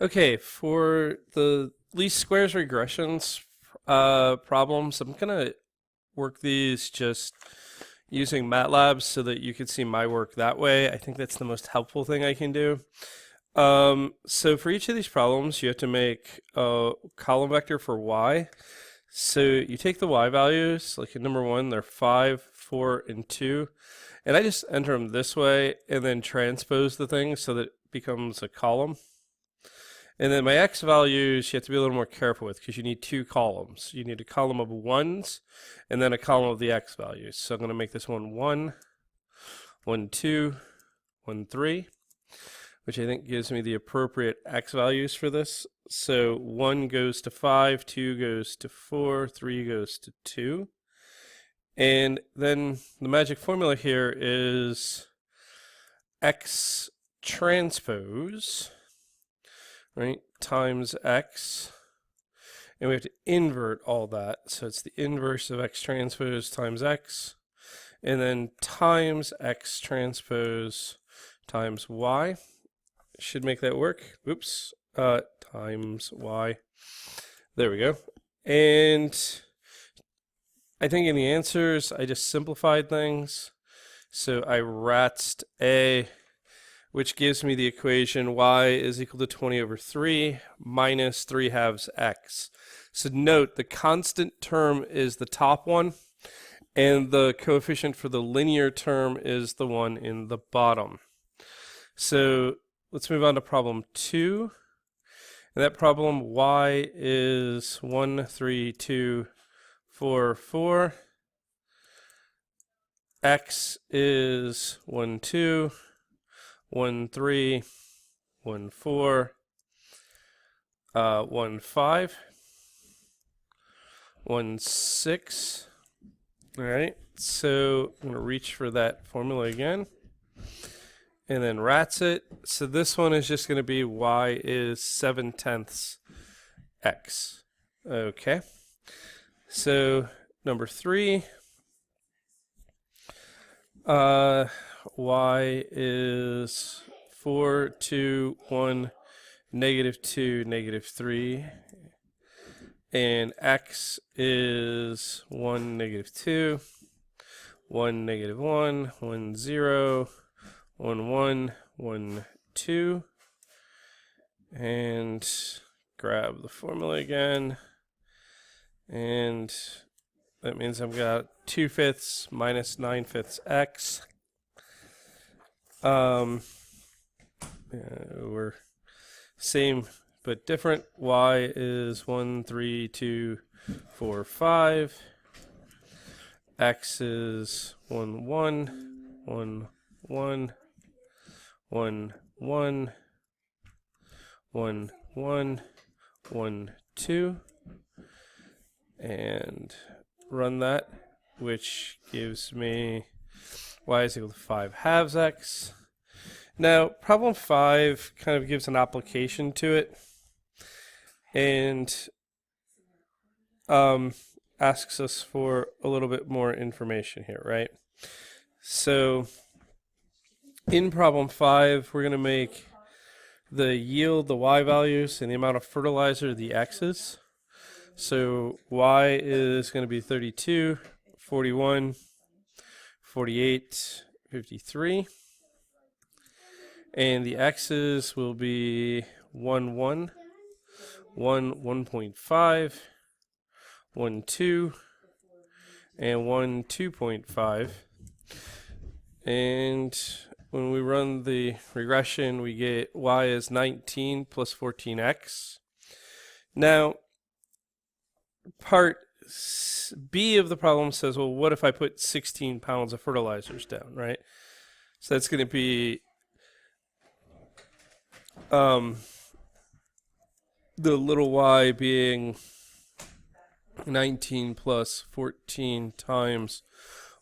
Okay, for the least squares regressions problems, I'm gonna work these just using MATLAB so that you can see my work that way. I think that's the most helpful thing I can do. So for each of these problems, you have to make a column vector for y. So you take the y values, like in number one, they're 5, 4, and 2. And I just enter them this way and then transpose the thing so that it becomes a column. And then my x values, you have to be a little more careful with because you need two columns. You need a column of ones and then a column of the x values. So I'm going to make this one 1, 1, 2, 1, 3, which I think gives me the appropriate x values for this. So 1 goes to 5, 2 goes to 4, 3 goes to 2. And then the magic formula here is x transpose, right, times x, and we have to invert all that, so it's the inverse of x transpose times x, and then times x transpose times y. Should make that work. Oops, times y. There we go. And I think in the answers I just simplified things, so I ratzed a, which gives me the equation y is equal to 20 over 3 minus 3 halves x. So note the constant term is the top one, and the coefficient for the linear term is the one in the bottom. So let's move on to problem 2. And that problem, y is 1, 3, 2, 4, 4. X is 1, 2. 1, 3, 1, 4, 1, 5, 1, 6. All right, so I'm going to reach for that formula again and then rats it. So this one is just going to be y is 7/10 x. Okay, so number 3. Y is 4, 2, 1, negative 2, negative 3. And x is 1, negative 2, 1, negative 1, 1, 0, 1, 1, 1, 2. And grab the formula again. And that means I've got 2/5 minus 9/5 x. We're same but different. Y is 1, 3, 2, 4, 5. X is 1, 1, 1, 1, 1, 1, 1, 1, 1, 2. And run that, which gives me y is equal to 5 halves x. Now, problem 5 kind of gives an application to it and asks us for a little bit more information here, right? So in problem 5, we're going to make the yield the y values and the amount of fertilizer the x's. So y is going to be 32, 41, 48, 53. And the x's will be 1, 1, 1, 1.5, 1, 2, and 1, 2.5. And when we run the regression, we get y is 19 plus 14x. Now, part B of the problem says, well, what if I put 16 pounds of fertilizers down, right? So that's going to be the little y being 19 plus 14 times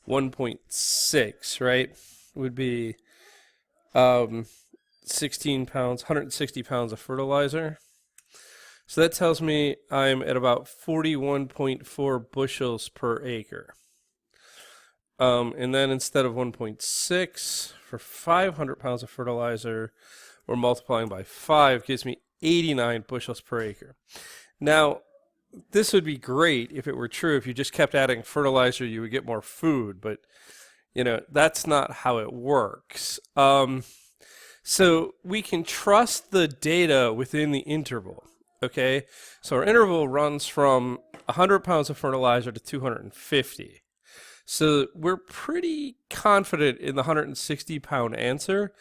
1.6, right? Would be 16 pounds, 160 pounds of fertilizer. So that tells me I'm at about 41.4 bushels per acre. And then instead of 1.6 for 500 pounds of fertilizer, we're multiplying by 5, gives me 89 bushels per acre. Now, this would be great if it were true. If you just kept adding fertilizer, you would get more food, but that's not how it works. So we can trust the data within the interval. Okay, so our interval runs from 100 pounds of fertilizer to 250. So we're pretty confident in the 160 pound answer,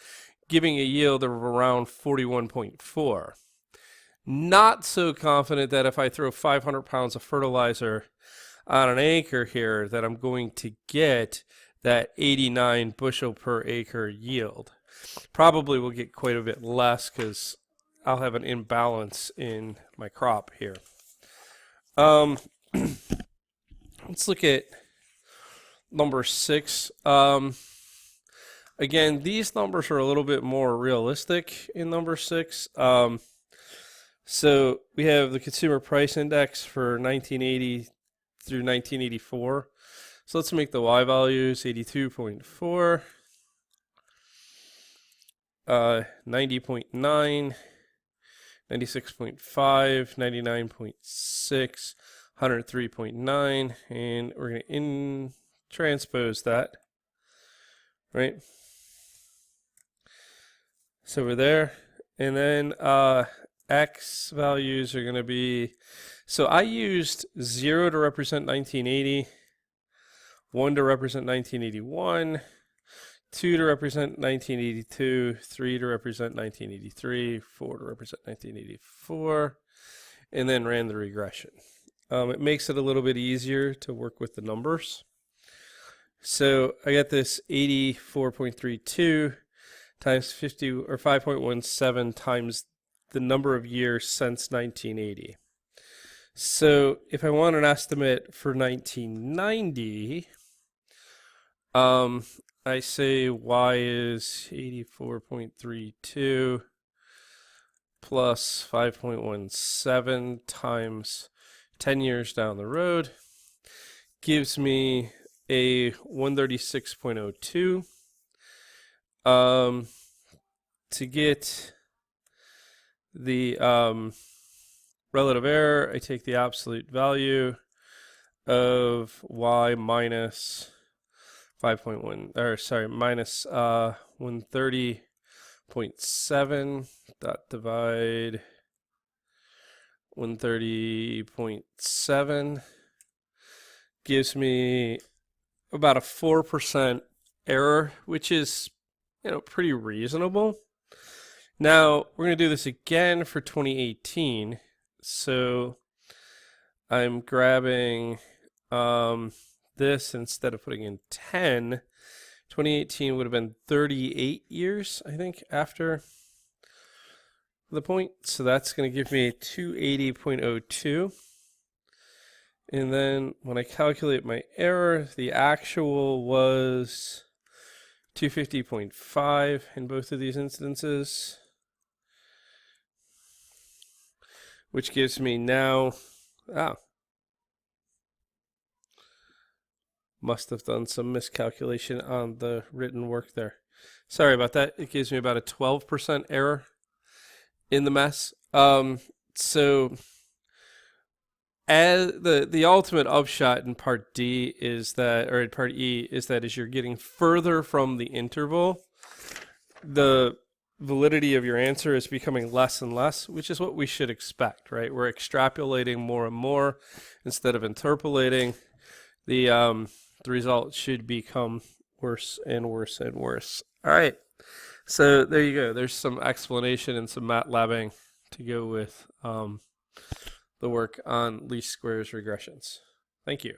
giving a yield of around 41.4. Not so confident that if I throw 500 pounds of fertilizer on an acre here that I'm going to get that 89 bushel per acre yield. Probably will get quite a bit less because I'll have an imbalance in my crop here. Let's look at number 6. Again, these numbers are a little bit more realistic in number 6. So we have the consumer price index for 1980 through 1984. So let's make the Y values 82.4, 90.9, 96.5, 99.6, 103.9, and we're going to transpose that, right? So we're there, and then X values are going to be, so I used 0 to represent 1980, 1 to represent 1981, 2 to represent 1982, 3 to represent 1983, 4 to represent 1984, and then ran the regression. It makes it a little bit easier to work with the numbers. So I got this 84.32 times 50, or 5.17 times the number of years since 1980. So if I want an estimate for 1990, I say Y is 84.32 plus 5.17 times 10 years down the road gives me a 136.02. To get the relative error, I take the absolute value of Y minus 5.1, or sorry, minus 130.7 dot divide 130.7 gives me about a 4% error, which is pretty reasonable. Now we're going to do this again for 2018. So I'm grabbing this instead of putting in 10. 2018 would have been 38 years, I think, after the point. So that's going to give me 280.02. And then when I calculate my error, the actual was 250.5 in both of these instances, which gives me now, must have done some miscalculation on the written work there. Sorry about that. It gives me about a 12% error in the mess. So as the ultimate upshot in part D is that, or in part E is that as you're getting further from the interval, the validity of your answer is becoming less and less, which is what we should expect, right? We're extrapolating more and more instead of interpolating. The result should become worse and worse and worse. All right, so there you go. There's some explanation and some MATLABing to go with the work on least squares regressions. Thank you.